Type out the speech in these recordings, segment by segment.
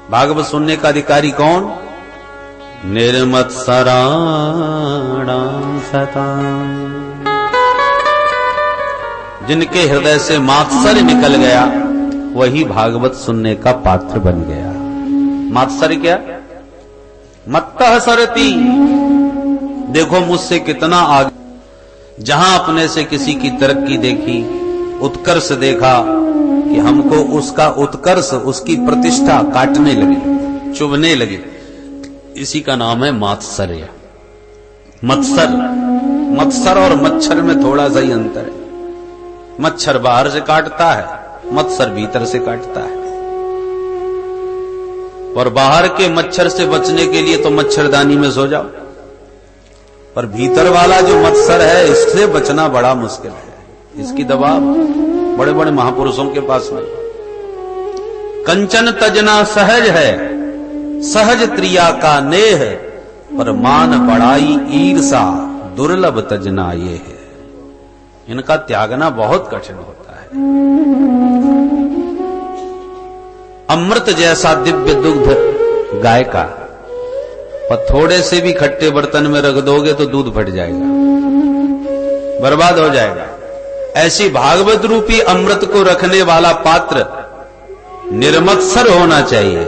भागवत सुनने का अधिकारी कौन? निर्मत्सराणां सतां, जिनके हृदय से मात्सर्य निकल गया वही भागवत सुनने का पात्र बन गया। मात्सर्य क्या? मत्तः सरति, देखो मुझसे कितना आगे। जहां अपने से किसी की तरक्की देखी, उत्कर्ष देखा, कि हमको उसका उत्कर्ष, उसकी प्रतिष्ठा काटने लगे, चुभने लगे, इसी का नाम है मात्सर्य। मत्सर, मत्सर और मच्छर में थोड़ा सा ही अंतर है। मच्छर बाहर से काटता है, मत्सर भीतर से काटता है। और बाहर के मच्छर से बचने के लिए तो मच्छरदानी में सो जाओ, पर भीतर वाला जो मत्सर है इससे बचना बड़ा मुश्किल है। इसकी दवा बड़े बड़े महापुरुषों के पास में। कंचन तजना सहज है, सहज त्रिया का नेह, पर मान बड़ाई ईर्षा दुर्लभ तजना ये है। इनका त्यागना बहुत कठिन होता है। अमृत जैसा दिव्य दुग्ध गाय का, पर थोड़े से भी खट्टे बर्तन में रख दोगे तो दूध फट जाएगा, बर्बाद हो जाएगा। ऐसी भागवत रूपी अमृत को रखने वाला पात्र निर्मत्सर होना चाहिए।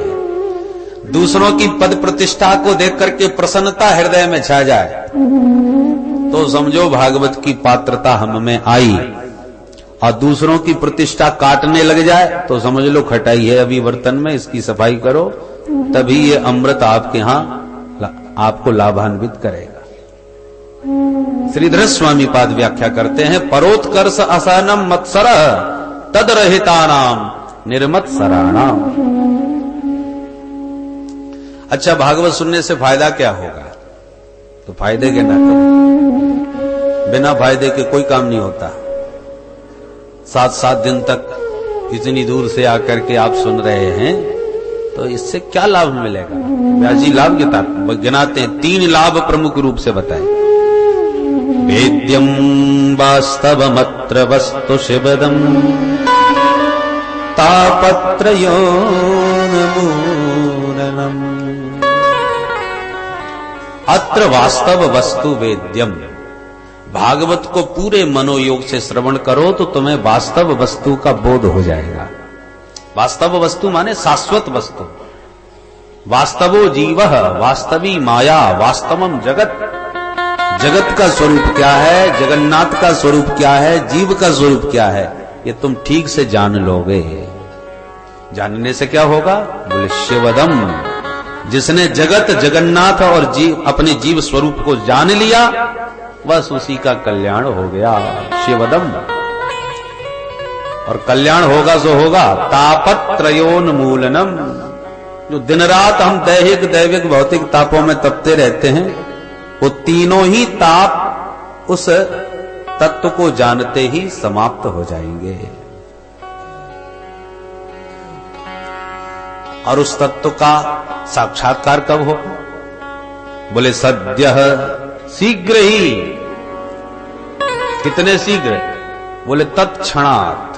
दूसरों की पद प्रतिष्ठा को देख करके प्रसन्नता हृदय में छा जाए तो समझो भागवत की पात्रता हम में आई। और दूसरों की प्रतिष्ठा काटने लग जाए तो समझ लो खटाई है अभी बर्तन में, इसकी सफाई करो, तभी ये अमृत आपके यहां आपको लाभान्वित करेगा। श्रीधर स्वामी पाद व्याख्या करते हैं, परोत्कर्ष असहनम मत्सर तद रहितानाम निर्मत्सराणाम। अच्छा, भागवत सुनने से फायदा क्या होगा? तो फायदे के नाते बिना फायदे के कोई काम नहीं होता। 7-7 दिन तक इतनी दूर से आकर के आप सुन रहे हैं तो इससे क्या लाभ मिलेगा? व्यास जी लाभ गिनाते हैं, 3 लाभ प्रमुख रूप से बताए। वेद्यम वास्तवमत्र वस्तु शिवदम तापत्रयोन्मूलनम। अत्र वास्तव वस्तु वेद्यम, भागवत को पूरे मनोयोग से श्रवण करो तो तुम्हें वास्तव वस्तु का बोध हो जाएगा। वास्तव वस्तु माने शाश्वत वस्तु। वास्तवो जीवः वास्तवी माया वास्तवम जगत। जगत का स्वरूप क्या है, जगन्नाथ का स्वरूप क्या है, जीव का स्वरूप क्या है, ये तुम ठीक से जान लोगे। जानने से क्या होगा? बोले शिवदम। जिसने जगत, जगन्नाथ और जीव, अपने जीव स्वरूप को जान लिया, बस उसी का कल्याण हो गया। शिवदम। और कल्याण होगा सो होगा तापत्रयोन्मूलनम। जो दिन रात हम दैहिक दैविक भौतिक तापों में तपते रहते हैं, वो तीनों ही ताप उस तत्व को जानते ही समाप्त हो जाएंगे। और उस तत्व का साक्षात्कार कब हो? बोले सद्यः, शीघ्र ही। कितने शीघ्र? बोले तत्क्षणात्,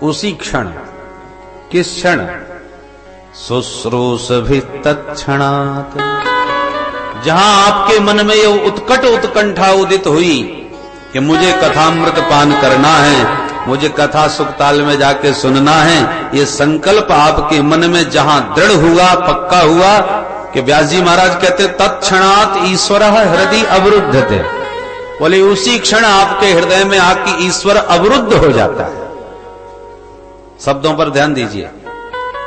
उसी क्षण। किस क्षण? शुश्रूष भी तत्क्षणात्। जहां आपके मन में ये उत्कट उत्कंठा उदित हुई कि मुझे कथामृत पान करना है, मुझे कथा सुखताल में जाके सुनना है, ये संकल्प आपके मन में जहां दृढ़ हुआ, पक्का हुआ कि व्यास जी महाराज कहते तत्क्षणात् ईश्वरः हृदय अवरुद्धते। बोले उसी क्षण आपके हृदय में आके ईश्वर अवरुद्ध हो जाता है। शब्दों पर ध्यान दीजिए,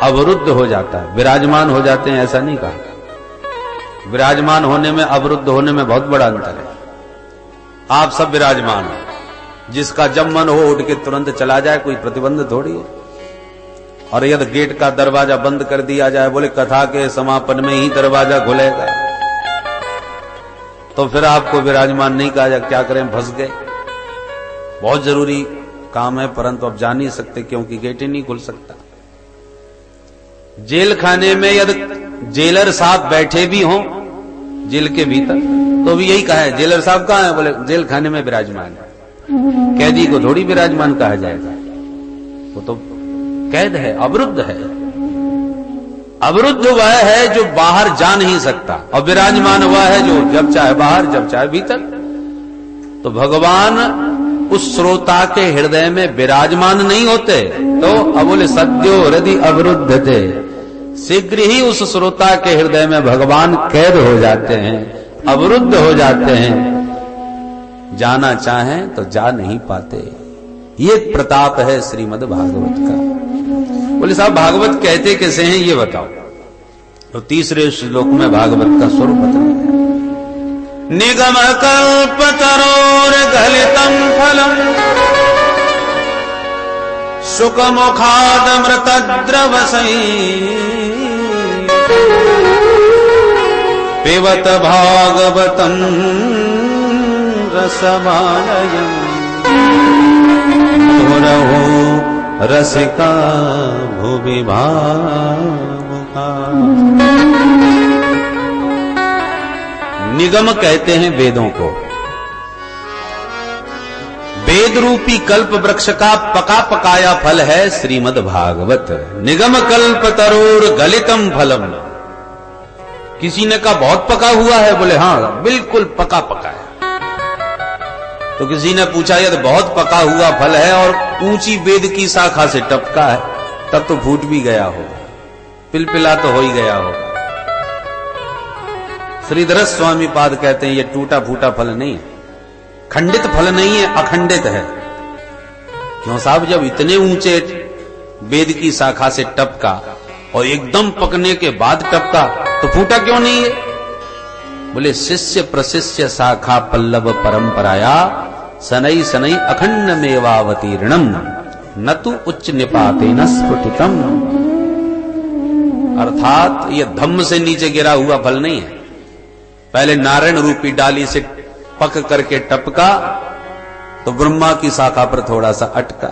अवरुद्ध हो जाता है, विराजमान हो जाते हैं ऐसा नहीं कहा। विराजमान होने में अवरुद्ध होने में बहुत बड़ा अंतर है। आप सब विराजमान हो, जिसका जब मन हो उठ के तुरंत चला जाए, कोई प्रतिबंध थोड़ी है। और यदि गेट का दरवाजा बंद कर दिया जाए, बोले कथा के समापन में ही दरवाजा खुलेगा, तो फिर आपको विराजमान नहीं कहा जाए। क्या करें, फंस गए। बहुत जरूरी काम है, परंतु अब जा नहीं सकते क्योंकि गेट ही नहीं खुल सकता। जेल खाने में यदि जेलर साहब बैठे भी हों जेल के भीतर, तो भी यही कहा है, जेलर साहब कहां है? बोले जेल खाने में विराजमान है। कैदी को थोड़ी विराजमान कहा जाएगा, वो तो कैद है, अवरुद्ध है। अवरुद्ध वह है जो बाहर जा नहीं सकता, और विराजमान वह है जो जब चाहे बाहर जब चाहे भीतर। तो भगवान उस श्रोता के हृदय में विराजमान नहीं होते, तो अब बोले सद्यो हृदय अवरुद्ध थे, शीघ्र ही उस श्रोता के हृदय में भगवान कैद हो जाते हैं, अवरुद्ध हो जाते हैं, जाना चाहें तो जा नहीं पाते। ये प्रताप है श्रीमद् भागवत का। बोले साहब भागवत कहते कैसे हैं ये बताओ। तो तीसरे श्लोक में भागवत का स्वरूप बताया, निगम कल्पतरोर गलितम फलम सुख मुखाद मृतद्रवसै पिबत भागवतम रसमालयम् मुहुरहो रसिका भुवि भावुका। निगम कहते हैं वेदों को। वेद रूपी कल्प वृक्ष का पका पकाया फल है श्रीमद् भागवत। निगम कल्प तरोर गलितम फलम। किसी ने कहा बहुत पका हुआ है, बोले हाँ बिल्कुल पका पका है। तो किसी ने पूछा यदि बहुत पका हुआ फल है और ऊंची वेद की शाखा से टपका है, तब तो फूट भी गया होगा, पिलपिला तो हो ही गया होगा। श्रीधर स्वामी पाद कहते हैं ये टूटा फूटा फल नहीं है, खंडित फल नहीं है, अखंडित है। क्यों साहब, जब इतने ऊंचे वेद की शाखा से टपका और एकदम पकने के बाद टपका तो फूटा क्यों नहीं है? बोले शिष्य प्रशिष्य शाखा पल्लव परंपराया सनई सनई अखंड मेवावतीर्णम न तु उच्च निपाते न स्फुटितम। अर्थात ये धम्म से नीचे गिरा हुआ फल नहीं है। पहले नारायण रूपी डाली से पक करके टपका तो ब्रह्मा की शाखा पर थोड़ा सा अटका,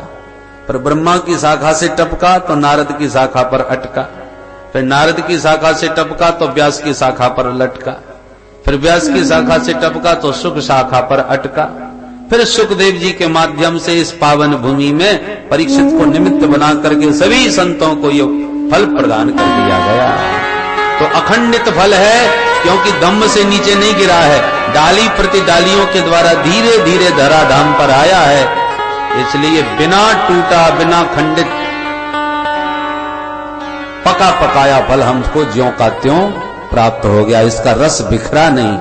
पर ब्रह्मा की शाखा से टपका तो नारद की शाखा पर अटका, फिर नारद की शाखा से टपका तो व्यास की शाखा पर लटका, फिर व्यास की शाखा से टपका तो सुख शाखा पर अटका, फिर सुखदेव जी के माध्यम से इस पावन भूमि में परीक्षित को निमित्त बना करके सभी संतों को ये फल प्रदान कर दिया गया। तो अखंडित फल है, क्योंकि दम्म से नीचे नहीं गिरा है, डाली प्रति डालियों के द्वारा धीरे धीरे धराधाम पर आया है। इसलिए बिना टूटा बिना खंडित पका पकाया फल हमको ज्यों का त्यों प्राप्त हो गया। इसका रस बिखरा नहीं,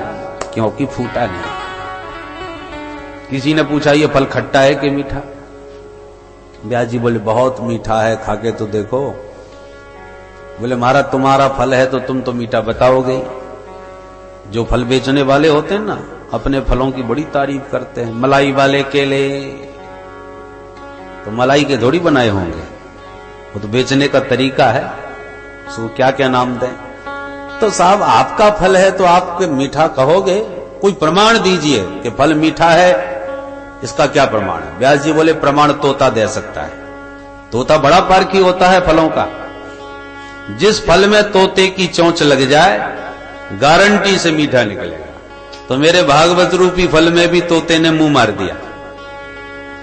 क्योंकि फूटा नहीं। किसी ने पूछा ये फल खट्टा है कि मीठा? व्यास जी बोले बहुत मीठा है, खाके तो देखो। बोले महाराज तुम्हारा फल है तो तुम तो मीठा बताओगे। जो फल बेचने वाले होते हैं ना, अपने फलों की बड़ी तारीफ करते हैं। मलाई वाले केले तो मलाई के थोड़ी बनाए होंगे, वो तो बेचने का तरीका है, उसको क्या क्या नाम दें। तो साहब आपका फल है तो आप मीठा कहोगे, कोई प्रमाण दीजिए कि फल मीठा है। इसका क्या प्रमाण है? व्यास जी बोले प्रमाण तोता दे सकता है। तोता बड़ा पारखी होता है फलों का। जिस फल में तोते की चोंच लग जाए गारंटी से मीठा निकलेगा। तो मेरे भागवत रूपी फल में भी तोते ने मुंह मार दिया।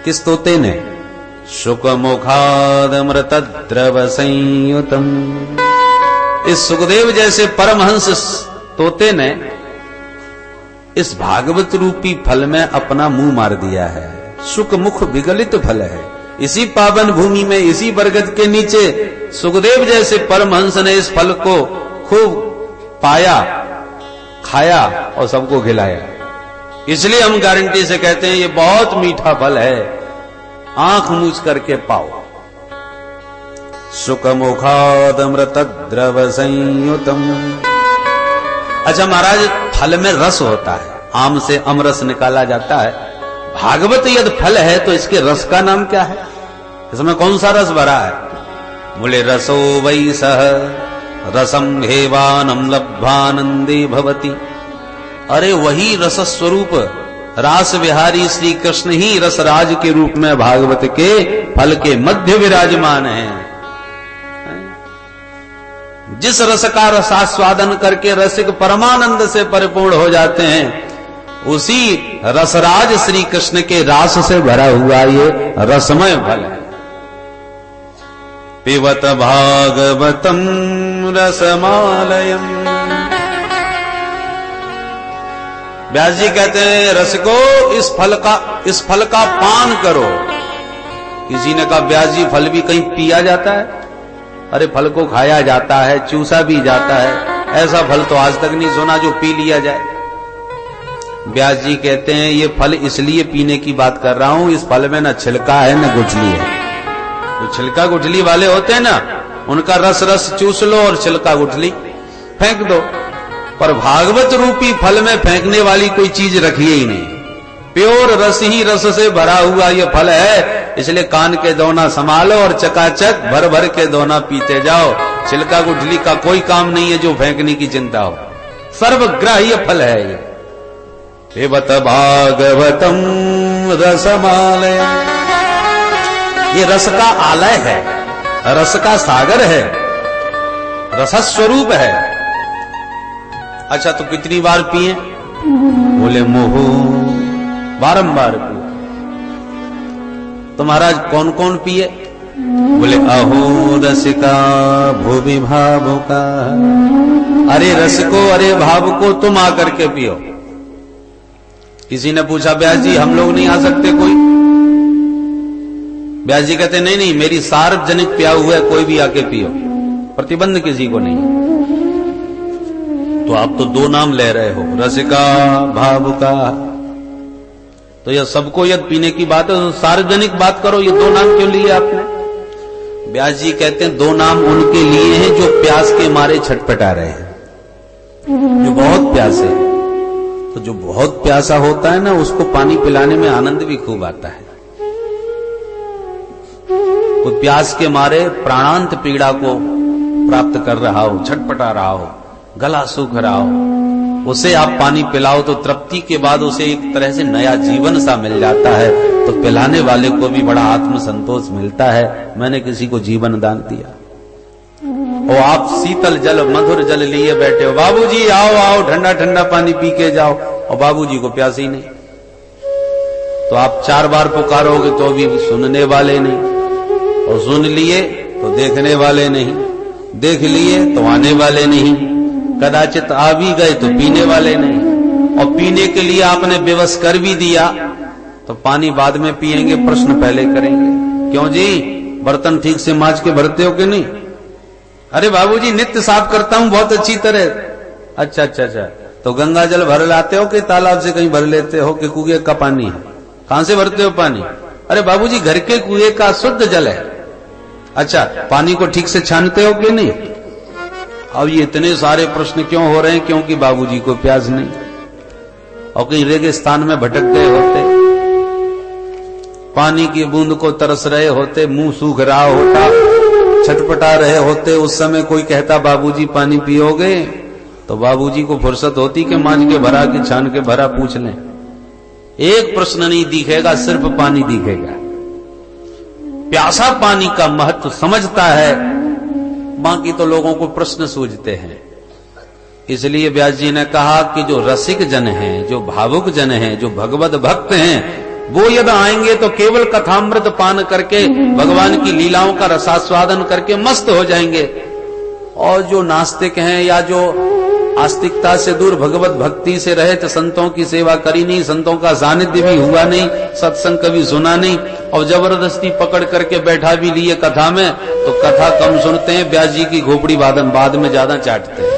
किस तोते ने? शुक मुखाद अमृत द्रव संयुतम। इस सुखदेव जैसे परमहंस तोते ने इस भागवत रूपी फल में अपना मुंह मार दिया है। सुख मुख विगलित फल है। इसी पावन भूमि में, इसी बरगद के नीचे सुखदेव जैसे परमहंस ने इस फल को खूब पाया, खाया और सबको खिलाया। इसलिए हम गारंटी से कहते हैं ये बहुत मीठा फल है, आंख मूछ करके पाओ। सुख मुखाद अमृत द्रव संयुतम। अच्छा महाराज, फल में रस होता है, आम से अमरस निकाला जाता है। भागवत यदि फल है तो इसके रस का नाम क्या है? इसमें कौन सा रस भरा है? बोले रसो वै सह रसम हेवानम लब्ध्वानंदे भवति। अरे वही रस स्वरूप रास विहारी श्री कृष्ण ही रसराज के रूप में भागवत के फल के मध्य विराजमान हैं। जिस रस का रसास्वादन करके रसिक परमानंद से परिपूर्ण हो जाते हैं, उसी रसराज श्री कृष्ण के रास से भरा हुआ ये रसमय फल है। पिबत भागवतम रसमालयम्। व्यास जी कहते हैं रस को इस फल का पान करो। किसी ने कहा व्यास जी फल भी कहीं पिया जाता है? अरे फल को खाया जाता है, चूसा भी जाता है, ऐसा फल तो आज तक नहीं सुना जो पी लिया जाए। व्यास जी कहते हैं ये फल इसलिए पीने की बात कर रहा हूं, इस फल में न छिलका है न गुठली है। तो छिलका गुठली वाले होते हैं ना, उनका रस रस चूस लो और छिलका गुठली फेंक दो। पर भागवत रूपी फल में फेंकने वाली कोई चीज रखिए ही नहीं। प्योर रस ही रस से भरा हुआ ये फल है, इसलिए कान के दोना संभालो और चकाचक भर भर के दोना पीते जाओ। छिलका गुठली का कोई काम नहीं है जो फेंकने की चिंता हो। सर्वग्राह्य फल है ये। पिबत भागवतम रसमालय, ये रस का आलय है, रस का सागर है, रसस्वरूप है। अच्छा तो कितनी बार पिए? बोले मोहो बारंबार पिए। तो महाराज कौन कौन पिए? बोले अहो रसिका भूमि भावुका। अरे रस को, अरे भाव को तुम आकर के पियो। किसी ने पूछा व्यास जी हम लोग नहीं आ सकते कोई? व्यास जी कहते नहीं नहीं, मेरी सार्वजनिक प्या हुआ है, कोई भी आके पियो, प्रतिबंध किसी को नहीं। तो आप तो दो नाम ले रहे हो, रसिका भावुका। तो यह सबको यदि पीने की बात है तो सार्वजनिक बात करो, ये दो नाम क्यों लिए आपने? व्यास जी कहते हैं दो नाम उनके लिए हैं जो प्यास के मारे छटपटा रहे हैं, जो बहुत प्यासे हैं। तो जो बहुत प्यासा होता है ना, उसको पानी पिलाने में आनंद भी खूब आता है। वो प्यास के मारे प्राणांत पीड़ा को प्राप्त कर रहा हो, छटपटा रहा हो, गला सूख रहा हो, उसे आप पानी पिलाओ तो तृप्ति के बाद उसे एक तरह से नया जीवन सा मिल जाता है। तो पिलाने वाले को भी बड़ा आत्मसंतोष मिलता है, मैंने किसी को जीवन दान दिया। और आप शीतल जल मधुर जल लिए बैठे हो, बाबूजी आओ आओ ठंडा ठंडा पानी पी के जाओ, और बाबूजी को प्यास ही नहीं। तो आप 4 बार पुकारोगे तो भी सुनने वाले नहीं, और सुन लिए तो देखने वाले नहीं, देख लिए तो आने वाले नहीं, कदाचित आ भी गए तो पीने वाले नहीं। और पीने के लिए आपने विवश कर भी दिया तो पानी बाद में पिएंगे, प्रश्न पहले करेंगे। क्यों जी बर्तन ठीक से मांज के भरते हो कि नहीं? अरे बाबूजी नित्य साफ करता हूं बहुत अच्छी तरह। अच्छा अच्छा अच्छा, तो गंगा जल भर लाते हो कि तालाब से कहीं भर लेते हो कि कुएं का पानी है? कहां से भरते हो पानी? अरे बाबूजी घर के कुएं का शुद्ध जल है। अच्छा पानी को ठीक से छानते हो कि नहीं? अब ये इतने सारे प्रश्न क्यों हो रहे हैं? क्योंकि बाबूजी को प्यास नहीं, और कहीं रेगिस्तान में भटक गए होते, पानी की बूंद को तरस रहे होते, मुंह सूख रहा होता, छटपटा रहे होते, उस समय कोई कहता बाबूजी पानी पियोगे? तो बाबूजी को फुर्सत होती कि मांझ के भरा कि छान के भरा पूछ लें। एक प्रश्न नहीं दिखेगा, सिर्फ पानी दिखेगा। प्यासा पानी का महत्व समझता है, बाकी तो लोगों को प्रश्न सूझते हैं। इसलिए व्यास जी ने कहा कि जो रसिक जन हैं, जो भावुक जन हैं, जो भगवत भक्त हैं, वो यदि आएंगे तो केवल कथामृत पान करके भगवान की लीलाओं का रसास्वादन करके मस्त हो जाएंगे। और जो नास्तिक हैं या जो आस्तिकता से दूर भगवत भक्ति से रहे, तो संतों की सेवा करी नहीं, संतों का सानिध्य भी हुआ नहीं, सत्संग कभी सुना नहीं, और जबरदस्ती पकड़ करके बैठा भी लिए कथा में, तो कथा कम सुनते हैं, व्यास जी की खोपड़ी बाद में ज्यादा चाटते हैं।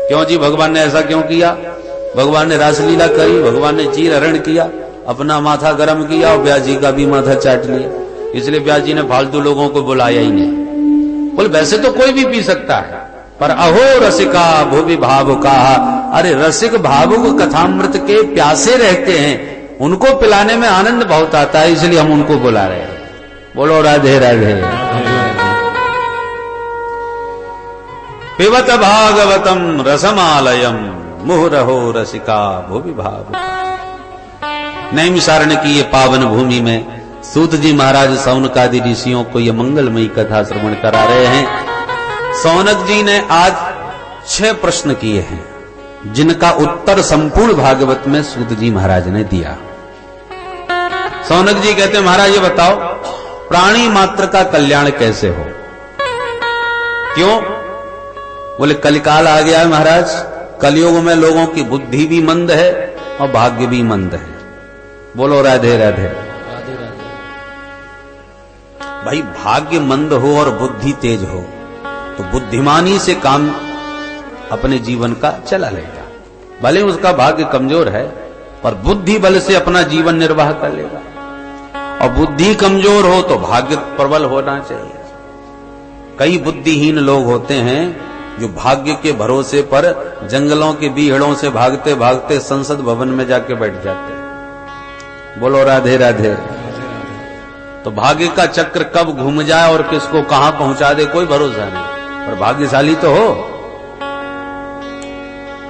क्यों जी भगवान ने ऐसा क्यों किया? भगवान ने रासलीला करी, भगवान ने चीर हरण किया, अपना माथा गर्म किया और व्यास जी का भी माथा चाट लिया। इसलिए व्यास जी ने फालतू लोगों को बुलाया ही नहीं। बोल वैसे तो कोई भी पी सकता है, पर अहो रसिका भूमि भावुका। अरे रसिक भावुक कथामृत के प्यासे रहते हैं, उनको पिलाने में आनंद बहुत आता है, इसलिए हम उनको बुला रहे हैं। बोलो राधे राधे। पिबत भागवतम रसमालयम मुहुरहो रसिका भूमि भावुका। नैमिषारण्य की ये पावन भूमि में सूत जी महाराज सौनकादि ऋषियों को ये मंगलमयी कथा श्रवण करा रहे हैं। सौनक जी ने आज 6 प्रश्न किए हैं, जिनका उत्तर संपूर्ण भागवत में सूत जी महाराज ने दिया। सौनक जी कहते हैं महाराज ये बताओ प्राणी मात्र का कल्याण कैसे हो? क्यों? बोले कलिकाल आ गया है महाराज, कलयुग में लोगों की बुद्धि भी मंद है और भाग्य भी मंद है। बोलो राधे राधे। भाई भाग्य मंद हो और बुद्धि तेज हो तो बुद्धिमानी से काम अपने जीवन का चला लेगा, भले उसका भाग्य कमजोर है पर बुद्धि बल से अपना जीवन निर्वाह कर लेगा। और बुद्धि कमजोर हो तो भाग्य प्रबल होना चाहिए। कई बुद्धिहीन लोग होते हैं जो भाग्य के भरोसे पर जंगलों के बीहड़ों से भागते भागते संसद भवन में जाके बैठ जाते हैं। बोलो राधे राधे। तो भाग्य का चक्र कब घूम जाए और किसको कहां पहुंचा दे कोई भरोसा नहीं, पर भाग्यशाली तो हो।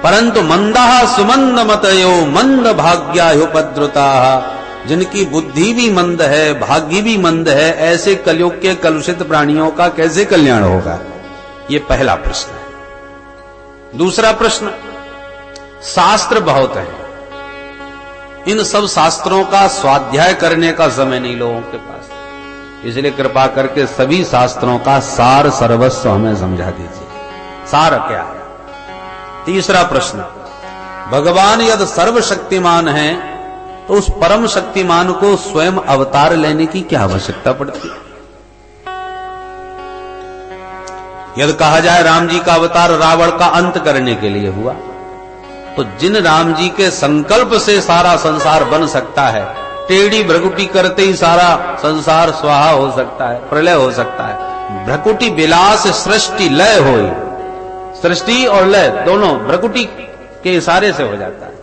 परंतु मंदाः सुमंद मतयो मंद भाग्यायुपद्रुताः, जिनकी बुद्धि भी मंद है भाग्य भी मंद है, ऐसे कलयुग के कलुषित प्राणियों का कैसे कल्याण होगा? ये पहला प्रश्न है। दूसरा प्रश्न, शास्त्र बहुत है, इन सब शास्त्रों का स्वाध्याय करने का समय नहीं लोगों के पास, इसलिए कृपा करके सभी शास्त्रों का सार सर्वस्व हमें समझा दीजिए। सार क्या है? तीसरा प्रश्न, भगवान यदि सर्वशक्तिमान है तो उस परम शक्तिमान को स्वयं अवतार लेने की क्या आवश्यकता पड़ती है? यदि कहा जाए राम जी का अवतार रावण का अंत करने के लिए हुआ, तो जिन राम जी के संकल्प से सारा संसार बन सकता है, टेढ़ी भ्रकुटी करते ही सारा संसार स्वाहा हो सकता है, प्रलय हो सकता है। भ्रकुटी विलास सृष्टि लय होई, सृष्टि और लय दोनों भ्रकुटी के इशारे से हो जाता है।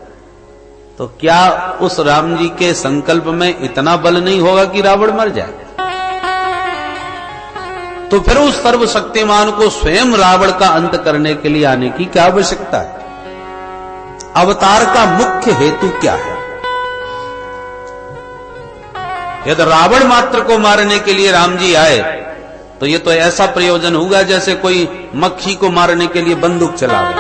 तो क्या उस राम जी के संकल्प में इतना बल नहीं होगा कि रावण मर जाए? तो फिर उस सर्वशक्तिमान को स्वयं रावण का अंत करने के लिए आने की क्या आवश्यकता है? अवतार का मुख्य हेतु क्या है? यदि रावण मात्र को मारने के लिए राम जी आए तो ये तो ऐसा प्रयोजन होगा जैसे कोई मक्खी को मारने के लिए बंदूक चलावे।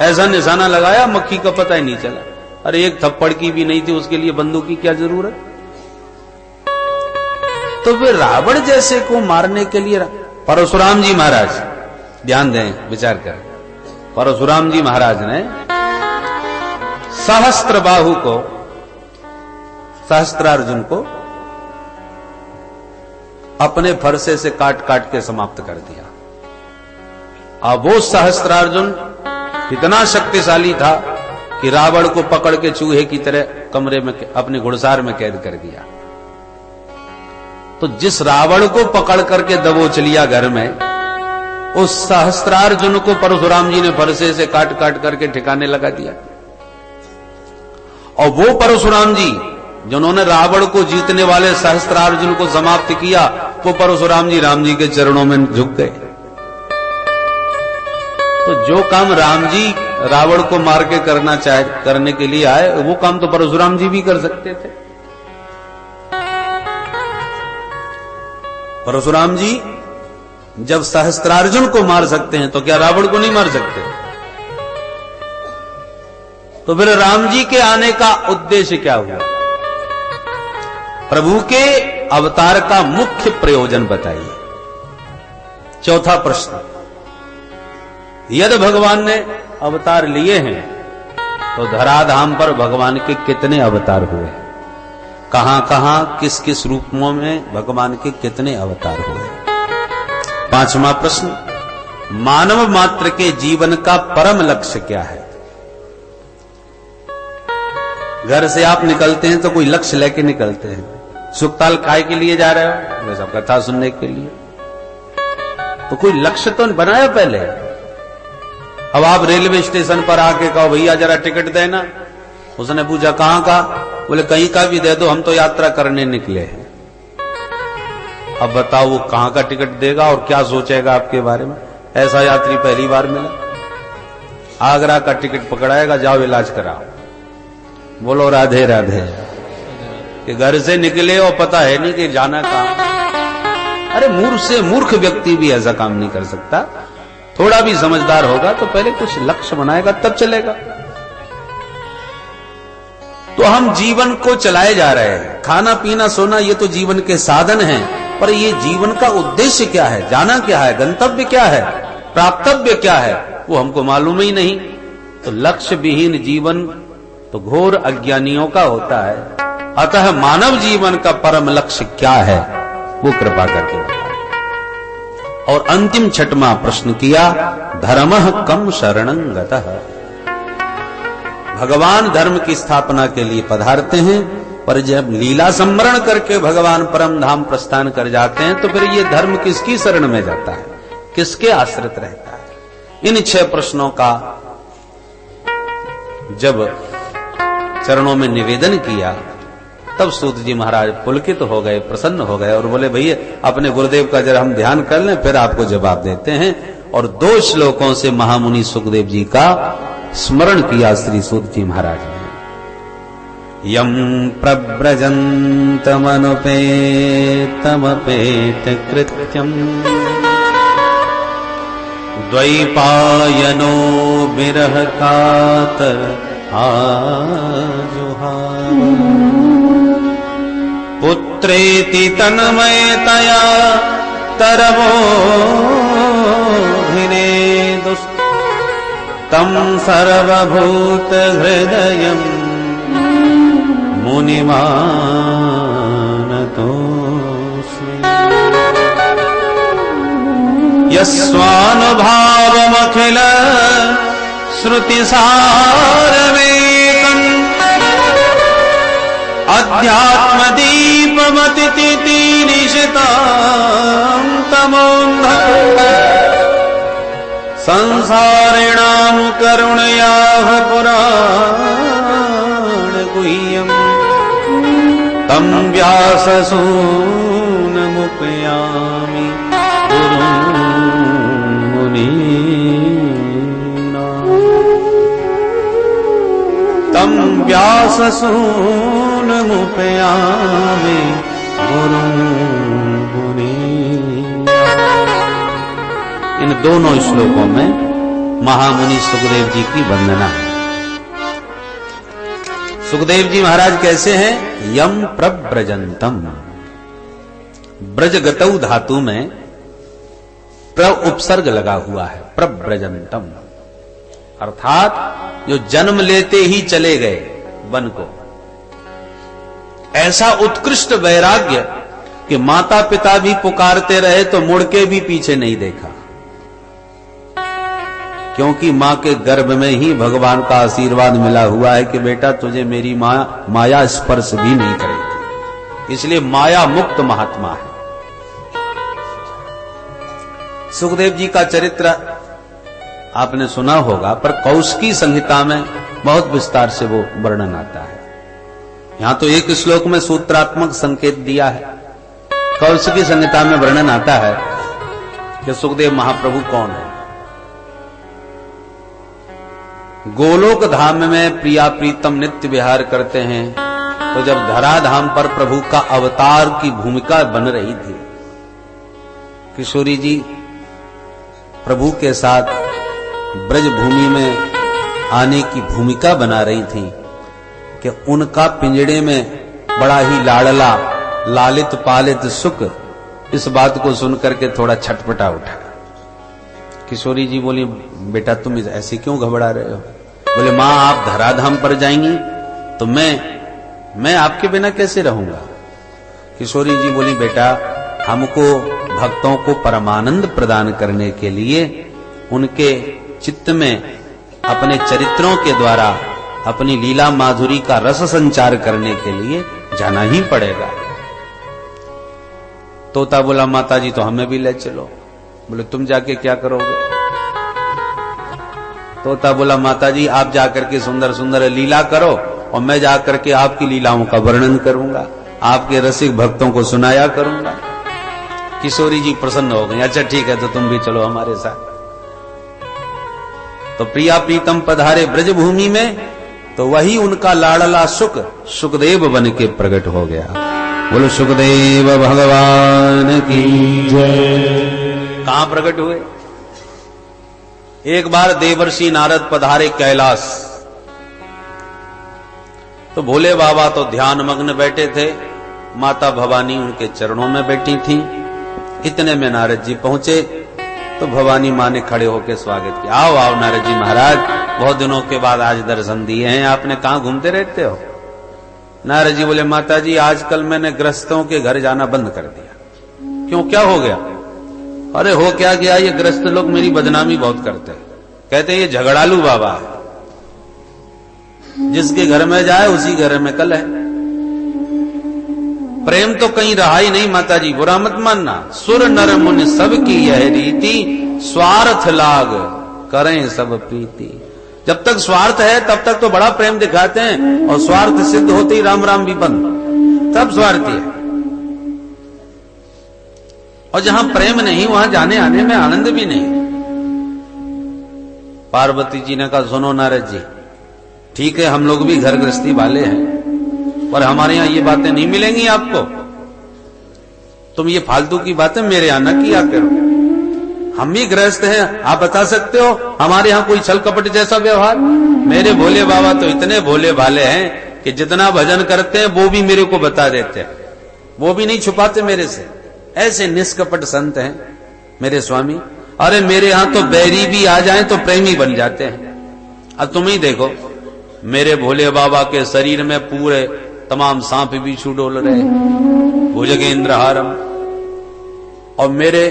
ऐसा निशाना लगाया मक्खी का पता ही नहीं चला। अरे एक थप्पड़ की भी नहीं थी, उसके लिए बंदूक की क्या जरूरत? तो फिर रावण जैसे को मारने के लिए परशुराम जी महाराज, ध्यान दें विचार कर, परशुराम जी महाराज ने सहस्त्रबाहु को, सहस्त्रार्जुन को अपने फरसे से काट काट के समाप्त कर दिया। अब वो सहस्त्रार्जुन कितना शक्तिशाली था कि रावण को पकड़ के चूहे की तरह कमरे में अपने घुड़सार में कैद कर दिया। तो जिस रावण को पकड़ करके दबोच लिया घर में, उस सहस्त्रार्जुन को परशुराम जी ने फरसे से काट काट करके ठिकाने लगा दिया। और वो परशुराम जी जिन्होंने रावण को जीतने वाले सहस्त्रार्जुन को समाप्त किया, वो परशुराम जी राम जी के चरणों में झुक गए। तो जो काम राम जी रावण को मार के करने के लिए आए, वो काम तो परशुराम जी भी कर सकते थे। परशुराम जी जब सहस्त्रार्जुन को मार सकते हैं तो क्या रावण को नहीं मार सकते? तो फिर राम जी के आने का उद्देश्य क्या हुआ? प्रभु के अवतार का मुख्य प्रयोजन बताइए। चौथा प्रश्न, यदि भगवान ने अवतार लिए हैं तो धराधाम पर भगवान के कितने अवतार हुए? कहां कहां किस किस रूपों में भगवान के कितने अवतार हुए? पांचवा प्रश्न, मानव मात्र के जीवन का परम लक्ष्य क्या है? घर से आप निकलते हैं तो कोई लक्ष्य लेके निकलते हैं। सुखताल काय के लिए जा रहे हो? वैसा कथा सुनने के लिए। तो कोई लक्ष्य तो बनाया पहले। अब आप रेलवे स्टेशन पर आके कहो भैया जरा टिकट देना, उसने पूछा कहां का? बोले कहीं का भी दे दो, हम तो यात्रा करने निकले हैं। अब बताओ वो कहां का टिकट देगा और क्या सोचेगा आपके बारे में? ऐसा यात्री पहली बार मिला। आगरा का टिकट पकड़ाएगा, जाओ इलाज कराओ। बोलो राधे राधे। कि घर से निकले और पता है नहीं कि जाना कहां। अरे मूर्ख से मूर्ख व्यक्ति भी ऐसा काम नहीं कर सकता। थोड़ा भी समझदार होगा तो पहले कुछ लक्ष्य बनाएगा तब चलेगा। तो हम जीवन को चलाए जा रहे हैं। खाना पीना सोना ये तो जीवन के साधन हैं, पर ये जीवन का उद्देश्य क्या है, जाना क्या है, गंतव्य क्या है, प्राप्तव्य क्या है, वो हमको मालूम ही नहीं। तो लक्ष्य विहीन जीवन तो घोर अज्ञानियों का होता है। अतः मानव जीवन का परम लक्ष्य क्या है, वो कृपा करके बताएं। और अंतिम छठवां प्रश्न किया, धर्मः कम शरणं गतः। भगवान धर्म की स्थापना के लिए पधारते हैं, पर जब लीला सम्मरण करके भगवान परम धाम प्रस्थान कर जाते हैं तो फिर ये धर्म किसकी शरण में जाता है, किसके आश्रित रहता है। इन 6 प्रश्नों का जब चरणों में निवेदन किया तब सूत जी महाराज पुलकित हो गए, प्रसन्न हो गए और बोले भैया अपने गुरुदेव का जरा हम ध्यान कर लें, फिर आपको जवाब देते हैं। और 2 श्लोकों से महामुनि सुखदेव जी का स्मरण किया श्री सूत जी महाराज ने। यम प्रव्रजन्तमनुपेतमपेत कृत्यम द्वैपायनो विरह कातर आजुहाव पुत्रेति तन्मयतया तरवोभिनेदुस् तं सर्वभूत हृदयं मुनिमानतोऽस्मि। यस्वानुभावमखिल श्रुतिसारमेकम् अध्यात्मदीपमतितिनिशितां तमोऽन्धः संसारिणां करुणयाः पुराणगुह्यम् तं व्याससूनमुपयामि गुरुं मुनीनाम्। तं व्याससूनमुपयामि गुरुं मुनीनाम्। इन दोनों श्लोकों में महामुनि सुखदेव जी की वंदना है। सुखदेव जी महाराज कैसे हैं? यम प्रव्रजंतम, ब्रजगतौ धातु में प्र उपसर्ग लगा हुआ है, प्रव्रजंतम अर्थात जो जन्म लेते ही चले गए वन को। ऐसा उत्कृष्ट वैराग्य कि माता पिता भी पुकारते रहे तो मुड़ के भी पीछे नहीं देखा, क्योंकि मां के गर्भ में ही भगवान का आशीर्वाद मिला हुआ है कि बेटा तुझे मेरी मां माया स्पर्श भी नहीं करेगी, इसलिए माया मुक्त महात्मा है। सुखदेव जी का चरित्र आपने सुना होगा, पर कौशिकी संहिता में बहुत विस्तार से वो वर्णन आता है। यहां तो एक श्लोक में सूत्रात्मक संकेत दिया है, कौशिकी संहिता में वर्णन आता है कि सुखदेव महाप्रभु कौन है। गोलोक धाम में प्रिया प्रीतम नित्य विहार करते हैं, तो जब धराधाम पर प्रभु का अवतार की भूमिका बन रही थी, किशोरी जी प्रभु के साथ ब्रज भूमि में आने की भूमिका बना रही थी कि उनका पिंजड़े में बड़ा ही लाडला लालित पालित सुख इस बात को सुनकर के थोड़ा छटपटा उठा। किशोरी जी बोली बेटा तुम ऐसे क्यों घबरा रहे हो? बोले मां आप धराधाम पर जाएंगी तो मैं आपके बिना कैसे रहूंगा? किशोरी जी बोली बेटा हमको भक्तों को परमानंद प्रदान करने के लिए उनके चित्त में अपने चरित्रों के द्वारा अपनी लीला माधुरी का रस संचार करने के लिए जाना ही पड़ेगा। तोता बोला माता जी तो हमें भी ले चलो। बोले तुम जाके क्या करोगे? तोता बोला माता जी आप जाकर के सुंदर सुंदर लीला करो और मैं जाकर के आपकी लीलाओं का वर्णन करूंगा, आपके रसिक भक्तों को सुनाया करूंगा। किशोरी जी प्रसन्न हो गई, अच्छा ठीक है तो तुम भी चलो हमारे साथ। तो प्रिया प्रीतम पधारे ब्रजभूमि में, तो वही उनका लाडला सुख सुखदेव बन के प्रकट हो गया। बोलो सुखदेव भगवान की जय। कहां प्रकट हुए? एक बार देवर्षि नारद पधारे कैलाश, तो भोले बाबा तो ध्यान मग्न बैठे थे माता भवानी उनके चरणों में बैठी थी। इतने में नारद जी पहुंचे तो भवानी माँ ने खड़े होकर स्वागत किया। आओ आओ नारद जी महाराज, बहुत दिनों के बाद आज दर्शन दिए हैं, आपने कहां घूमते रहते हो? नारद जी बोले, माता जी आजकल मैंने गृहस्थों के घर जाना बंद कर दिया। क्यों, क्या हो गया? अरे हो क्या गया, ये गृहस्थ लोग मेरी बदनामी बहुत करते हैं, कहते हैं ये झगड़ालू बाबा है, जिसके घर में जाए उसी घर में कल है। प्रेम तो कहीं रहा ही नहीं माता जी, बुरा मत मानना। सुर नर मुनि सबकी यह रीति, स्वार्थ लाग करें सब प्रीति। जब तक स्वार्थ है तब तक तो बड़ा प्रेम दिखाते हैं, और स्वार्थ सिद्ध होते ही राम राम भी बंद, तब स्वार्थी है। और जहां प्रेम नहीं वहां जाने आने में आनंद भी नहीं। पार्वती जी ने कहा, सुनो नारद जी, ठीक है हम लोग भी घर गृहस्थी वाले हैं, पर हमारे यहां ये बातें नहीं मिलेंगी आपको। तुम ये फालतू की बातें मेरे यहां न किया करो, हम भी गृहस्थ हैं, आप बता सकते हो हमारे यहां कोई छल कपट जैसा व्यवहार? मेरे भोले बाबा तो इतने भोले भाले हैं कि जितना भजन करते हैं वो भी मेरे को बता देते हैं, वो भी नहीं छुपाते मेरे से। ऐसे निष्कपट संत हैं मेरे स्वामी। अरे मेरे यहां तो बैरी भी आ जाएं तो प्रेमी बन जाते हैं। अब तुम ही देखो, मेरे भोले बाबा के शरीर में पूरे तमाम सांप बिच्छू डोल रहे, भुजगेंद्रहारम, और मेरे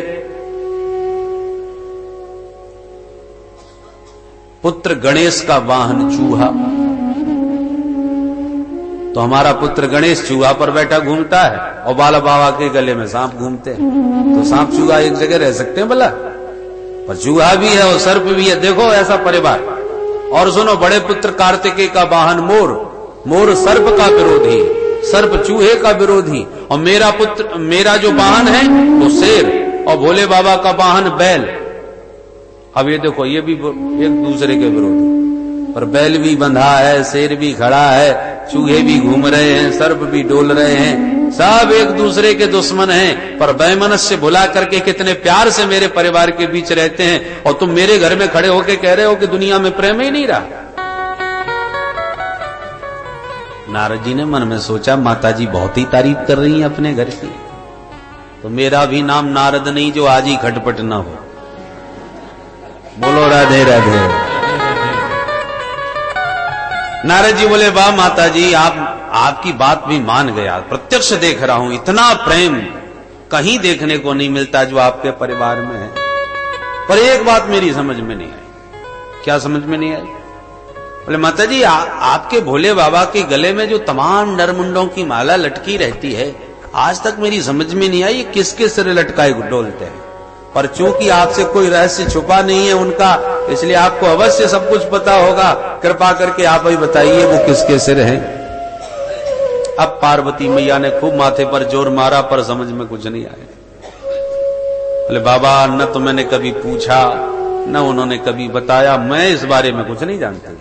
पुत्र गणेश का वाहन चूहा। तो हमारा पुत्र गणेश चूहा पर बैठा घूमता है और बाला बाबा के गले में सांप घूमते हैं। तो सांप चूहा एक जगह रह सकते हैं भला? पर चूहा भी है और सर्प भी है, देखो ऐसा परिवार। और सुनो, बड़े पुत्र कार्तिकेय का वाहन मोर, मोर सर्प का विरोधी, सर्प चूहे का विरोधी, और मेरा पुत्र, मेरा जो वाहन है वो शेर, और भोले बाबा का वाहन बैल। अब ये देखो, ये भी एक दूसरे के विरोधी, पर बैल भी बंधा है, शेर भी खड़ा है, चूहे भी घूम रहे हैं, सर्प भी डोल रहे हैं, सब एक दूसरे के दुश्मन हैं, पर वैमनस्य भुला करके कितने प्यार से मेरे परिवार के बीच रहते हैं। और तुम मेरे घर में खड़े होके कह रहे हो कि दुनिया में प्रेम ही नहीं रहा। नारद जी ने मन में सोचा, माता जी बहुत ही तारीफ कर रही हैं अपने घर की, तो मेरा भी नाम नारद नहीं जो आज ही खटपट ना हो। बोलो राधे राधे। नारद जी बोले, वाह माता जी, आपकी बात भी मान गया, प्रत्यक्ष देख रहा हूं, इतना प्रेम कहीं देखने को नहीं मिलता जो आपके परिवार में है। पर एक बात मेरी समझ में नहीं आई। क्या समझ में नहीं आई? बोले माता जी, आपके भोले बाबा के गले में जो तमाम नरमुंडों की माला लटकी रहती है, आज तक मेरी समझ में नहीं आई ये किसके सिर लटकाए डोलते हैं। पर चूंकि आपसे कोई रहस्य छुपा नहीं है उनका, इसलिए आपको अवश्य सब कुछ पता होगा। कृपा करके आप ही बताइए वो किसके सिर हैं। अब पार्वती मैया ने खूब माथे पर जोर मारा, पर समझ में कुछ नहीं आया। बोले बाबा, न तो मैंने कभी पूछा, न उन्होंने कभी बताया, मैं इस बारे में कुछ नहीं जानता।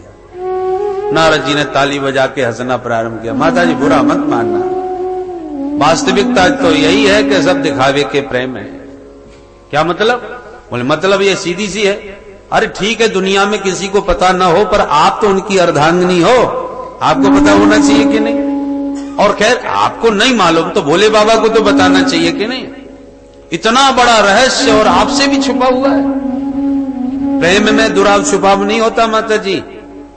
नारद जी ने ताली बजा के हंसना प्रारंभ किया। माता जी बुरा मत मानना, वास्तविकता तो यही है कि सब दिखावे के प्रेम है। क्या मतलब? बोले मतलब ये सीधी सी है। अरे ठीक है, दुनिया में किसी को पता ना हो, पर आप तो उनकी अर्धांगिनी हो, आपको पता होना चाहिए कि नहीं? और खैर आपको नहीं मालूम तो भोले बाबा को तो बताना चाहिए कि नहीं? इतना बड़ा रहस्य और आपसे भी छुपा हुआ है। प्रेम में दुराव छुपाव नहीं होता माता जी,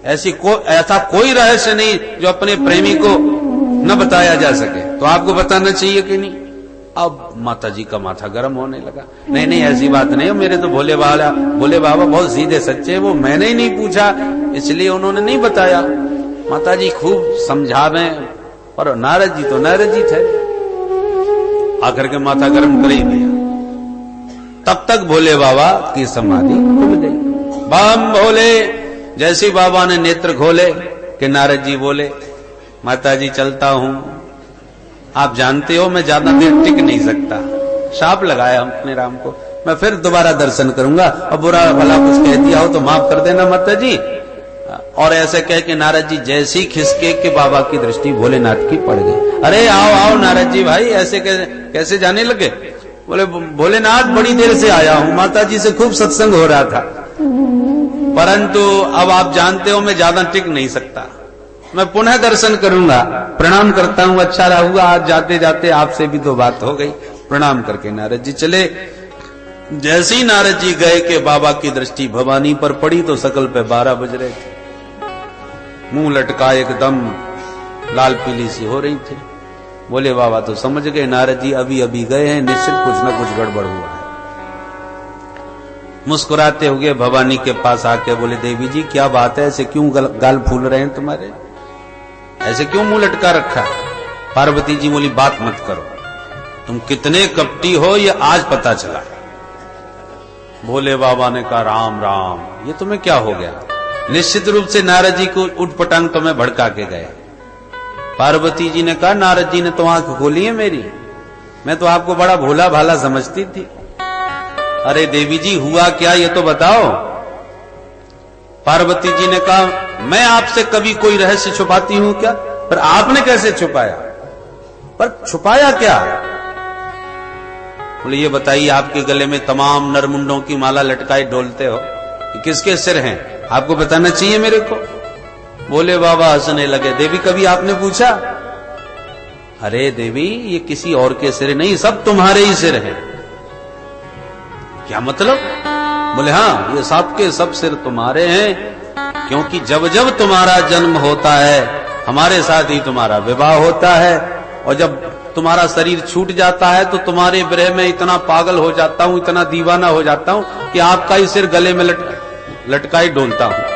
ऐसा कोई रहस्य नहीं जो अपने प्रेमी को न बताया जा सके, तो आपको बताना चाहिए कि नहीं? अब माता जी का माथा गर्म होने लगा। नहीं नहीं, ऐसी बात नहीं, मेरे तो भोले बाबा बहुत सीधे सच्चे, वो मैंने ही नहीं पूछा इसलिए उन्होंने नहीं बताया। माता जी खूब समझावे, पर नारद जी तो नारद जी थे, आकर के माथा गर्म कर ही दिया। तब तक भोले बाबा की समाधि खुल गई। बम भोले। जैसे बाबा ने नेत्र खोले कि नारद जी बोले, माता जी चलता हूं, आप जानते हो मैं ज्यादा देर टिक नहीं सकता, शाप लगाया अपने राम को, मैं फिर दोबारा दर्शन करूंगा, और बुरा भला कुछ कह दिया हो तो माफ कर देना माता जी। और ऐसे कह के नारद जी जैसे ही खिसके के बाबा की दृष्टि भोलेनाथ की पड़ गई। अरे आओ आओ नारद जी भाई, ऐसे कैसे जाने लगे? बोले भोलेनाथ बड़ी देर से आया हूं, माता जी से खूब सत्संग हो रहा था, परंतु अब आप जानते हो मैं ज्यादा टिक नहीं सकता, मैं पुनः दर्शन करूंगा। प्रणाम करता हूं, अच्छा रहा हुआ, आज जाते जाते आपसे भी तो बात हो गई। प्रणाम करके नारद जी चले। जैसे ही नारद जी गए कि बाबा की दृष्टि भवानी पर पड़ी तो सकल पे 12 बज रहे थे। मुंह लटका एकदम लाल पीली सी हो रही थी। बोले बाबा तो समझ गए नारद जी अभी अभी गए हैं, निश्चित कुछ ना कुछ गड़बड़ हुआ है। मुस्कुराते हुए भवानी के पास आके बोले देवी जी क्या बात है, ऐसे क्यों गाल फूल रहे हैं तुम्हारे, ऐसे क्यों मुंह लटका रखा है? पार्वती जी बोली बात मत करो, तुम कितने कपटी हो ये आज पता चला। भोले बाबा ने कहा राम राम, ये तुम्हें क्या हो गया? निश्चित रूप से नारद जी को उठपटांग तुम्हें भड़का के गए। पार्वती जी ने कहा नारद जी ने तो आंख खोली है मेरी, मैं तो आपको बड़ा भोला भाला समझती थी। अरे देवी जी हुआ क्या ये तो बताओ। पार्वती जी ने कहा मैं आपसे कभी कोई रहस्य छुपाती हूं क्या? पर आपने कैसे छुपाया? पर छुपाया क्या? बोले ये बताइए आपके गले में तमाम नरमुंडों की माला लटकाए डोलते हो, ये किसके सिर हैं? आपको बताना चाहिए मेरे को। बोले बाबा हंसने लगे। देवी कभी आपने पूछा? अरे देवी ये किसी और के सिर नहीं, सब तुम्हारे ही सिर हैं। क्या मतलब? बोले हाँ ये सब के सब सिर तुम्हारे हैं, क्योंकि जब जब तुम्हारा जन्म होता है हमारे साथ ही तुम्हारा विवाह होता है, और जब तुम्हारा शरीर छूट जाता है तो तुम्हारे विरह में इतना पागल हो जाता हूं, इतना दीवाना हो जाता हूं कि आपका ही सिर गले में लटकाई डोलता हूं।